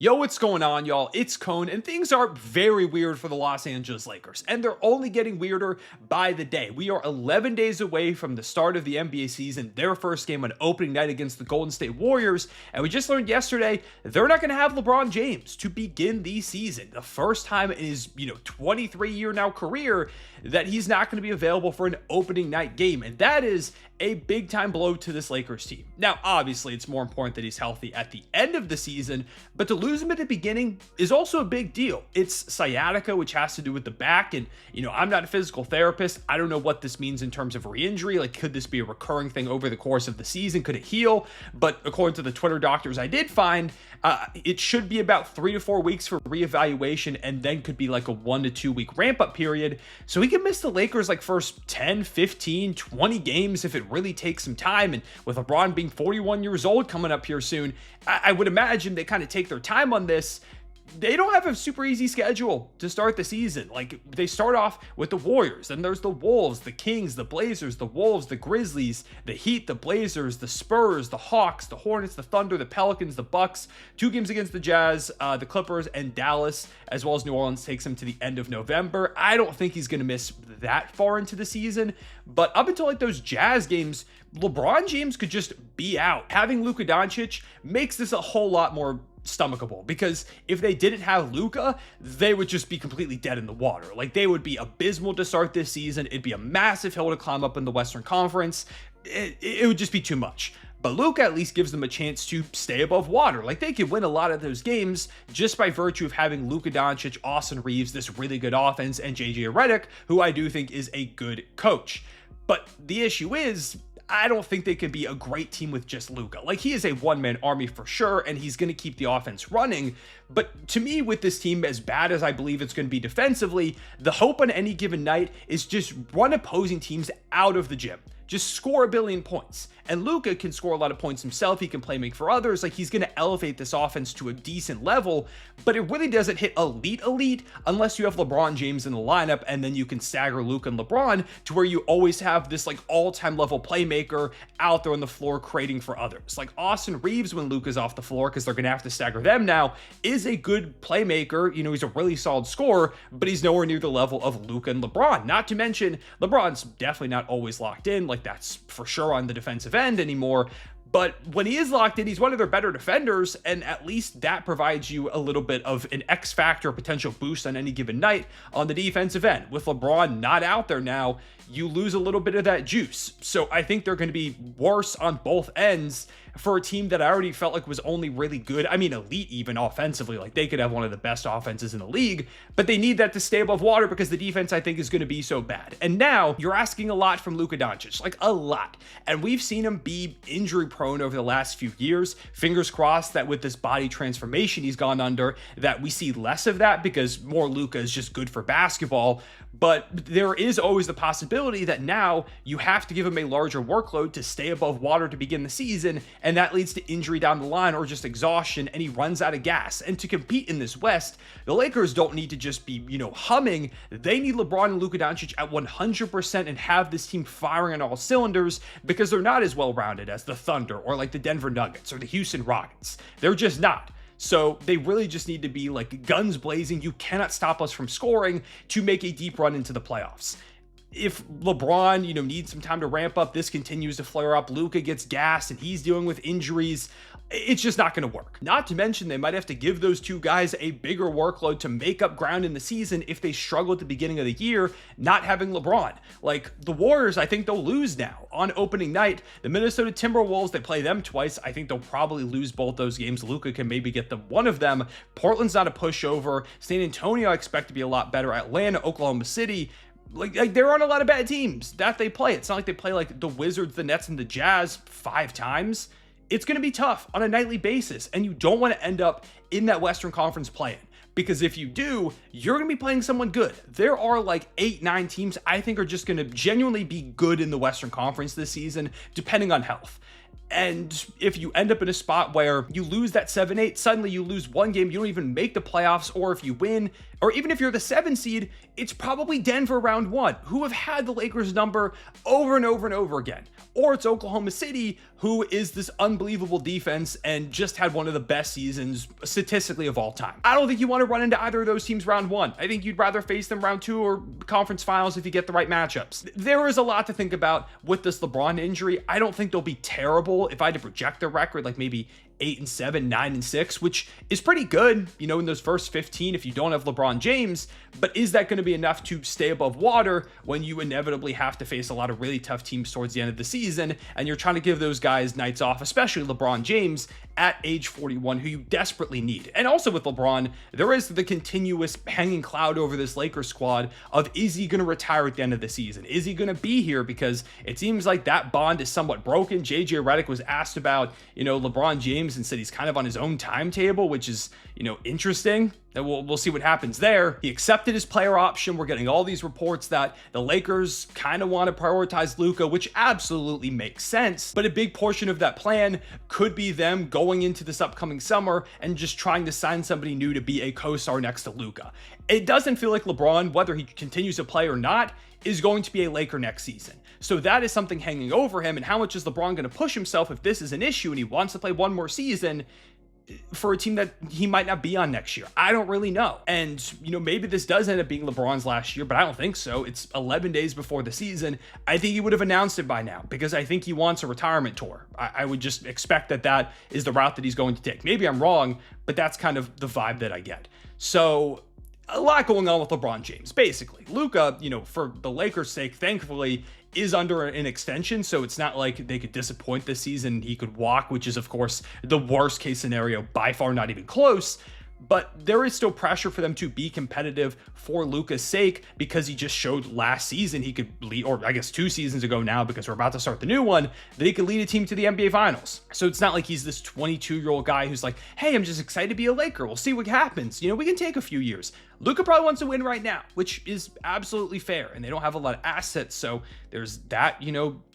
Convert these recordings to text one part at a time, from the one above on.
Yo, what's going on, y'all? It's Cone, and things are very weird for the Los Angeles Lakers, and they're only getting weirder by the day. We are 11 days away from the start of the NBA season, their first game on opening night against the Golden State Warriors, and we just learned yesterday they're not going to have LeBron James to begin the season. The first time in his, 23-year now career that he's not going to be available for an opening night game, and that is a big time blow to this Lakers team. Now, obviously, it's more important that he's healthy at the end of the season, but to lose him at the beginning is also a big deal. It's sciatica, which has to do with the back, and I'm not a physical therapist. I don't know what this means in terms of re-injury. Like, could this be a recurring thing over the course of the season? Could it heal? But according to the Twitter doctors I did find, it should be about 3 to 4 weeks for reevaluation, and then could be like a 1 to 2 week ramp up period. So he could miss the Lakers like first 10, 15, 20 games if it really takes some time. And with LeBron being 41 years old coming up here soon, I would imagine they kind of take their time on this. They don't have a super easy schedule to start the season. Like, they start off with the Warriors, then there's the Wolves, the Kings, the Blazers, the Wolves, the Grizzlies, the Heat, the Blazers, the Spurs, the Hawks, the Hornets, the Thunder, the Pelicans, the Bucks, 2 games against the Jazz, the Clippers, and Dallas, as well as New Orleans takes him to the end of November. I don't think he's going to miss that far into the season, but up until like those Jazz games, LeBron James could just be out. Having Luka Doncic makes this a whole lot more stomachable, because if they didn't have Luka, they would just be completely dead in the water. Like, they would be abysmal to start this season. It'd be a massive hill to climb up in the Western Conference. It would just be too much. But Luka at least gives them a chance to stay above water. Like, they could win a lot of those games just by virtue of having Luka Doncic, Austin Reaves, this really good offense, and JJ Redick, who I do think is a good coach. But the issue is, I don't think they could be a great team with just Luka. Like, he is a one-man army for sure, and he's going to keep the offense running. But to me, with this team, as bad as I believe it's going to be defensively, the hope on any given night is just run opposing teams out of the gym. Just score a billion points. And Luka can score a lot of points himself. He can play make for others. Like, he's going to elevate this offense to a decent level, but it really doesn't hit elite unless you have LeBron James in the lineup, and then you can stagger Luka and LeBron to where you always have this like all-time level playmaker out there on the floor creating for others. Like, Austin Reaves, when Luka's off the floor, because they're going to have to stagger them now, is a good playmaker. He's a really solid scorer, but he's nowhere near the level of Luka and LeBron. Not to mention, LeBron's definitely not always locked in. Like, that's for sure on the defensive end anymore. But when he is locked in, he's one of their better defenders, and at least that provides you a little bit of an X factor, potential boost on any given night on the defensive end. With LeBron not out there now, you lose a little bit of that juice. So I think they're going to be worse on both ends for a team that I already felt like was only really good. I mean, elite even offensively. Like, they could have one of the best offenses in the league, but they need that to stay above water because the defense, I think, is going to be so bad. And now you're asking a lot from Luka Doncic, like a lot. And we've seen him be injury prone over the last few years. Fingers crossed that with this body transformation he's gone under, that we see less of that, because more Luka is just good for basketball. But there is always the possibility that now you have to give him a larger workload to stay above water to begin the season, and that leads to injury down the line or just exhaustion, and he runs out of gas. And to compete in this West, the Lakers don't need to just be, humming. They need LeBron and Luka Doncic at 100% and have this team firing on all cylinders, because they're not as well-rounded as the Thunder or like the Denver Nuggets or the Houston Rockets. They're just not. So they really just need to be like guns blazing. You cannot stop us from scoring to make a deep run into the playoffs. If LeBron, needs some time to ramp up, this continues to flare up, Luka gets gassed and he's dealing with injuries, it's just not going to work. Not to mention, they might have to give those two guys a bigger workload to make up ground in the season if they struggle at the beginning of the year, not having LeBron. Like, the Warriors, I think they'll lose now on opening night. The Minnesota Timberwolves, they play them twice. I think they'll probably lose both those games. Luka can maybe get them one of them. Portland's not a pushover. San Antonio, I expect to be a lot better. Atlanta, Oklahoma City, like there aren't a lot of bad teams that they play. It's not like they play like the Wizards, the Nets, and the Jazz 5 times. It's going to be tough on a nightly basis, and you don't want to end up in that Western Conference play-in, because if you do, you're going to be playing someone good. There are like 8, 9 teams I think are just going to genuinely be good in the Western Conference this season, depending on health. And if you end up in a spot where you lose that 7-8, suddenly you lose one game, you don't even make the playoffs, or if you win, or even if you're the 7 seed, it's probably Denver round 1, who have had the Lakers number over and over and over again. Or it's Oklahoma City, who is this unbelievable defense and just had one of the best seasons statistically of all time. I don't think you want to run into either of those teams round 1. I think you'd rather face them round 2 or conference finals if you get the right matchups. There is a lot to think about with this LeBron injury. I don't think they'll be terrible. If I had to project their record, like maybe 8-7, 9-6, which is pretty good, in those first 15 if you don't have LeBron James. But is that going to be enough to stay above water when you inevitably have to face a lot of really tough teams towards the end of the season, and you're trying to give those guys nights off, especially LeBron James at age 41, who you desperately need? And also with LeBron, there is the continuous hanging cloud over this Lakers squad of, is he going to retire at the end of the season? Is he going to be here? Because it seems like that bond is somewhat broken. JJ Redick was asked about, LeBron James, and said he's kind of on his own timetable, which is, interesting. And we'll see what happens there. He accepted his player option. We're getting all these reports that the Lakers kind of want to prioritize Luka, which absolutely makes sense. But a big portion of that plan could be them going into this upcoming summer and just trying to sign somebody new to be a co-star next to Luka. It doesn't feel like LeBron, whether he continues to play or not, is going to be a Laker next season. So that is something hanging over him. And how much is LeBron going to push himself if this is an issue and he wants to play one more season for a team that he might not be on next year? I don't really know. And, maybe this does end up being LeBron's last year, but I don't think so. It's 11 days before the season. I think he would have announced it by now because I think he wants a retirement tour. I would just expect that is the route that he's going to take. Maybe I'm wrong, but that's kind of the vibe that I get. So a lot going on with LeBron James. Basically, Luka, for the Lakers' sake, thankfully, is under an extension, so it's not like they could disappoint this season. He could walk, which is, of course, the worst case scenario, by far not even close. But there is still pressure for them to be competitive for Luka's sake, because he just showed last season he could lead, or I guess 2 seasons ago now, because we're about to start the new one, that he could lead a team to the NBA Finals. So it's not like he's this 22-year-old guy who's like, hey, I'm just excited to be a Laker. We'll see what happens. We can take a few years. Luka probably wants to win right now, which is absolutely fair. And they don't have a lot of assets, so there's that,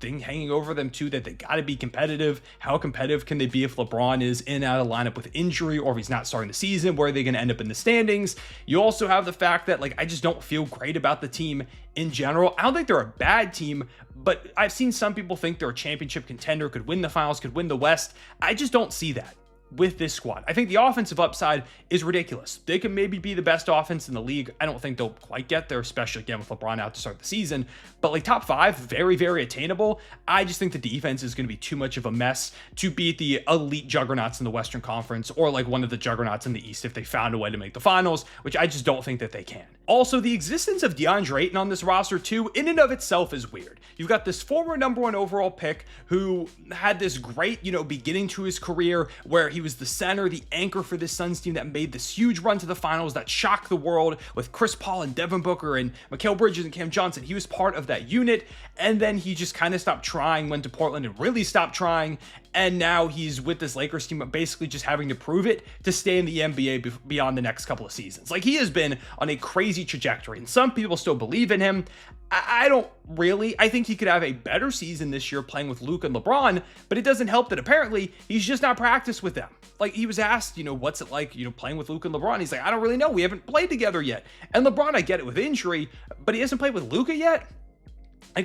thing hanging over them too, that they got to be competitive. How competitive can they be if LeBron is in and out of lineup with injury, or if he's not starting the season? Where are they going to end up in the standings? You also have the fact that, I just don't feel great about the team in general. I don't think they're a bad team, but I've seen some people think they're a championship contender, could win the finals, could win the West. I just don't see that with this squad. I think the offensive upside is ridiculous. They could maybe be the best offense in the league. I don't think they'll quite get there, especially again with LeBron out to start the season, but top 5, very, very attainable. I just think the defense is going to be too much of a mess to beat the elite juggernauts in the Western Conference, or one of the juggernauts in the East if they found a way to make the finals, which I just don't think that they can. Also, the existence of Deandre Ayton on this roster too, in and of itself, is weird. You've got this former number 1 overall pick who had this great, beginning to his career where he was the center, the anchor for this Suns team that made this huge run to the finals that shocked the world with Chris Paul and Devin Booker and Mikal Bridges and Cam Johnson. He was part of that unit, and then he just kind of stopped trying, went to Portland and really stopped trying, and now he's with this Lakers team, but basically just having to prove it to stay in the NBA beyond the next couple of seasons. He has been on a crazy trajectory, and some people still believe in him. I don't really. I think he could have a better season this year playing with Luka and LeBron, but it doesn't help that apparently he's just not practiced with them. He was asked, what's it like, playing with Luka and LeBron? He's like, I don't really know. We haven't played together yet. And LeBron, I get it with injury, but he hasn't played with Luka yet.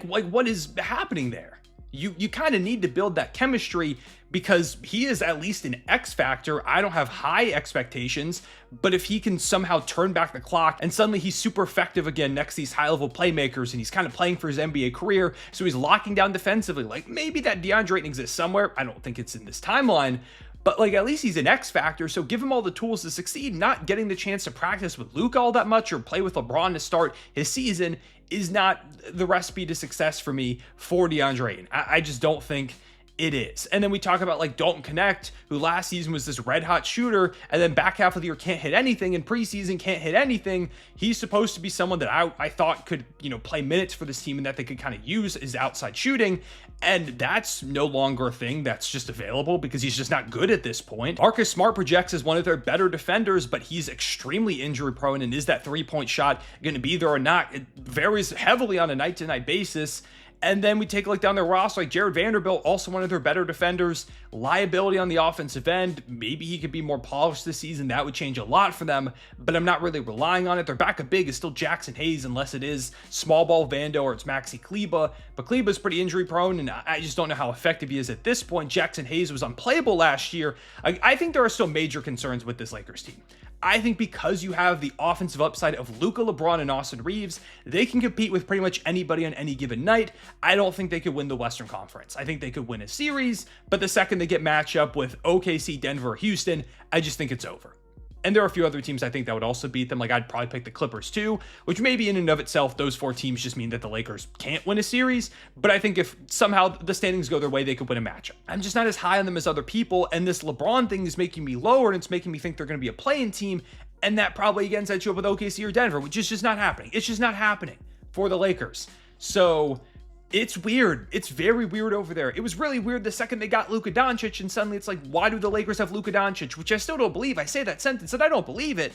What is happening there? You kind of need to build that chemistry, because he is at least an X factor. I don't have high expectations, but if he can somehow turn back the clock and suddenly he's super effective again next to these high-level playmakers, and he's kind of playing for his NBA career, so he's locking down defensively, maybe that Deandre Ayton exists somewhere. I don't think it's in this timeline, but at least he's an X factor, so give him all the tools to succeed. Not getting the chance to practice with Luka all that much or play with LeBron to start his season is not the recipe to success for me for Deandre Ayton. I just don't think it is. And then we talk about Dalton Knecht, who last season was this red hot shooter, and then back half of the year can't hit anything, and preseason can't hit anything. He's supposed to be someone that I thought could, play minutes for this team and that they could kind of use his outside shooting. And that's no longer a thing that's just available because he's just not good at this point. Marcus Smart projects as one of their better defenders, but he's extremely injury prone. And is that 3-point shot going to be there or not? It varies heavily on a night-to-night basis. And then we take a look down their roster, like Jared Vanderbilt, also one of their better defenders, liability on the offensive end. Maybe he could be more polished this season. That would change a lot for them, but I'm not really relying on it. Their backup big is still Jackson Hayes, unless it is small ball Vando or it's Maxi Kleber. But Kleber's pretty injury prone, and I just don't know how effective he is at this point. Jackson Hayes was unplayable last year. I think there are still major concerns with this Lakers team. I think because you have the offensive upside of Luka, LeBron, and Austin Reaves, they can compete with pretty much anybody on any given night. I don't think they could win the Western Conference. I think they could win a series, but the second they get matched up with OKC, Denver, Houston, I just think it's over. And there are a few other teams I think that would also beat them. Like I'd probably pick the Clippers too, which maybe in and of itself, those 4 teams just mean that the Lakers can't win a series. But I think if somehow the standings go their way, they could win a matchup. I'm just not as high on them as other people. And this LeBron thing is making me lower, and it's making me think they're going to be a play-in team. And that probably again sets you up with OKC or Denver, which is just not happening. It's just not happening for the Lakers. So it's weird. It's very weird over there. It was really weird the second they got Luka Doncic, and suddenly it's like, why do the Lakers have Luka Doncic? Which I still don't believe. I say that sentence and I don't believe it.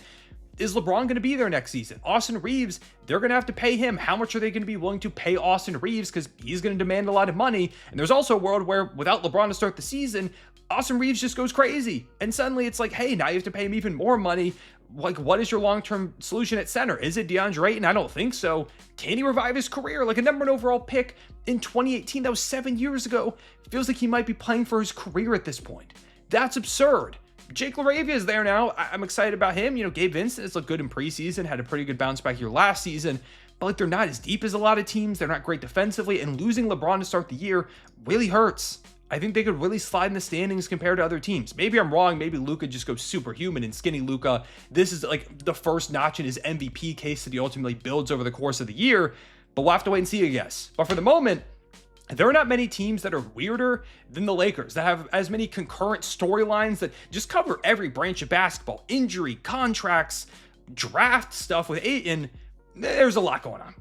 Is LeBron going to be there next season? Austin Reaves, they're going to have to pay him. How much are they going to be willing to pay Austin Reaves? Because he's going to demand a lot of money. And there's also a world where without LeBron to start the season, Austin Reaves just goes crazy. And suddenly it's like, hey, now you have to pay him even more money. Like, what is your long-term solution at center? Is it Deandre Ayton? I don't think so. Can he revive his career? Like a #1 overall pick in 2018, that was 7 years ago. Feels like he might be playing for his career at this point. That's absurd. Jake LaRavia is there now. I'm excited about him. You know, Gabe Vincent has looked good in preseason, had a pretty good bounce back year last season, but like they're not as deep as a lot of teams. They're not great defensively, and losing LeBron to start the year really hurts. I think they could really slide in the standings compared to other teams. Maybe I'm wrong. Maybe Luka just goes superhuman, and skinny Luka, this is like the first notch in his MVP case that he ultimately builds over the course of the year, but we'll have to wait and see, I guess. But for the moment, there are not many teams that are weirder than the Lakers, that have as many concurrent storylines that just cover every branch of basketball, injury, contracts, draft stuff with Ayton. There's a lot going on.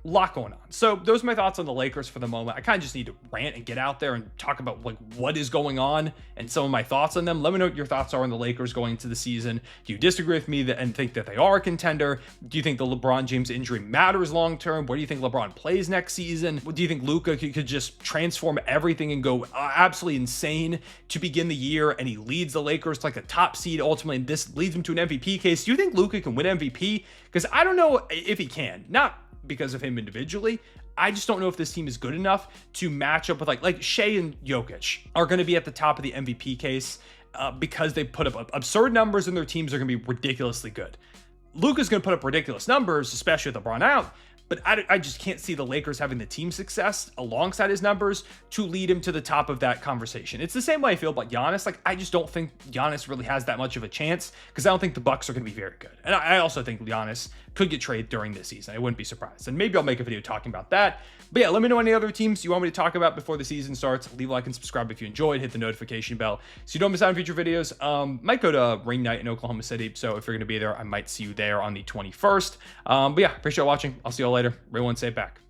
So those are my thoughts on the Lakers for the moment. I kind of just need to rant and get out there and talk about like what is going on and some of my thoughts on them. Let me know what your thoughts are on the Lakers going into the season. Do you disagree with me and think that they are a contender? Do you think the LeBron James injury matters long term? Where do you think LeBron plays next season? Do you think Luka could just transform everything and go absolutely insane to begin the year, and he leads the Lakers to like a top seed ultimately, and this leads him to an MVP case? Do you think Luka can win MVP? Because I don't know if he can. Not because of him individually. I just don't know if this team is good enough to match up with like Shea and Jokic are going to be at the top of the MVP case because they put up absurd numbers and their teams are going to be ridiculously good. Luka's going to put up ridiculous numbers, especially with LeBron out. But I just can't see the Lakers having the team success alongside his numbers to lead him to the top of that conversation. It's the same way I feel about Giannis. Like, I just don't think Giannis really has that much of a chance because I don't think the Bucks are going to be very good. And I also think Giannis could get traded during this season. I wouldn't be surprised. And maybe I'll make a video talking about that. But yeah, let me know any other teams you want me to talk about before the season starts. Leave a like and subscribe if you enjoyed. Hit the notification bell so you don't miss out on future videos. Might go to ring night in Oklahoma City. So if you're going to be there, I might see you there on the 21st. But yeah, appreciate watching. I'll see you all later. Everyone, say it back.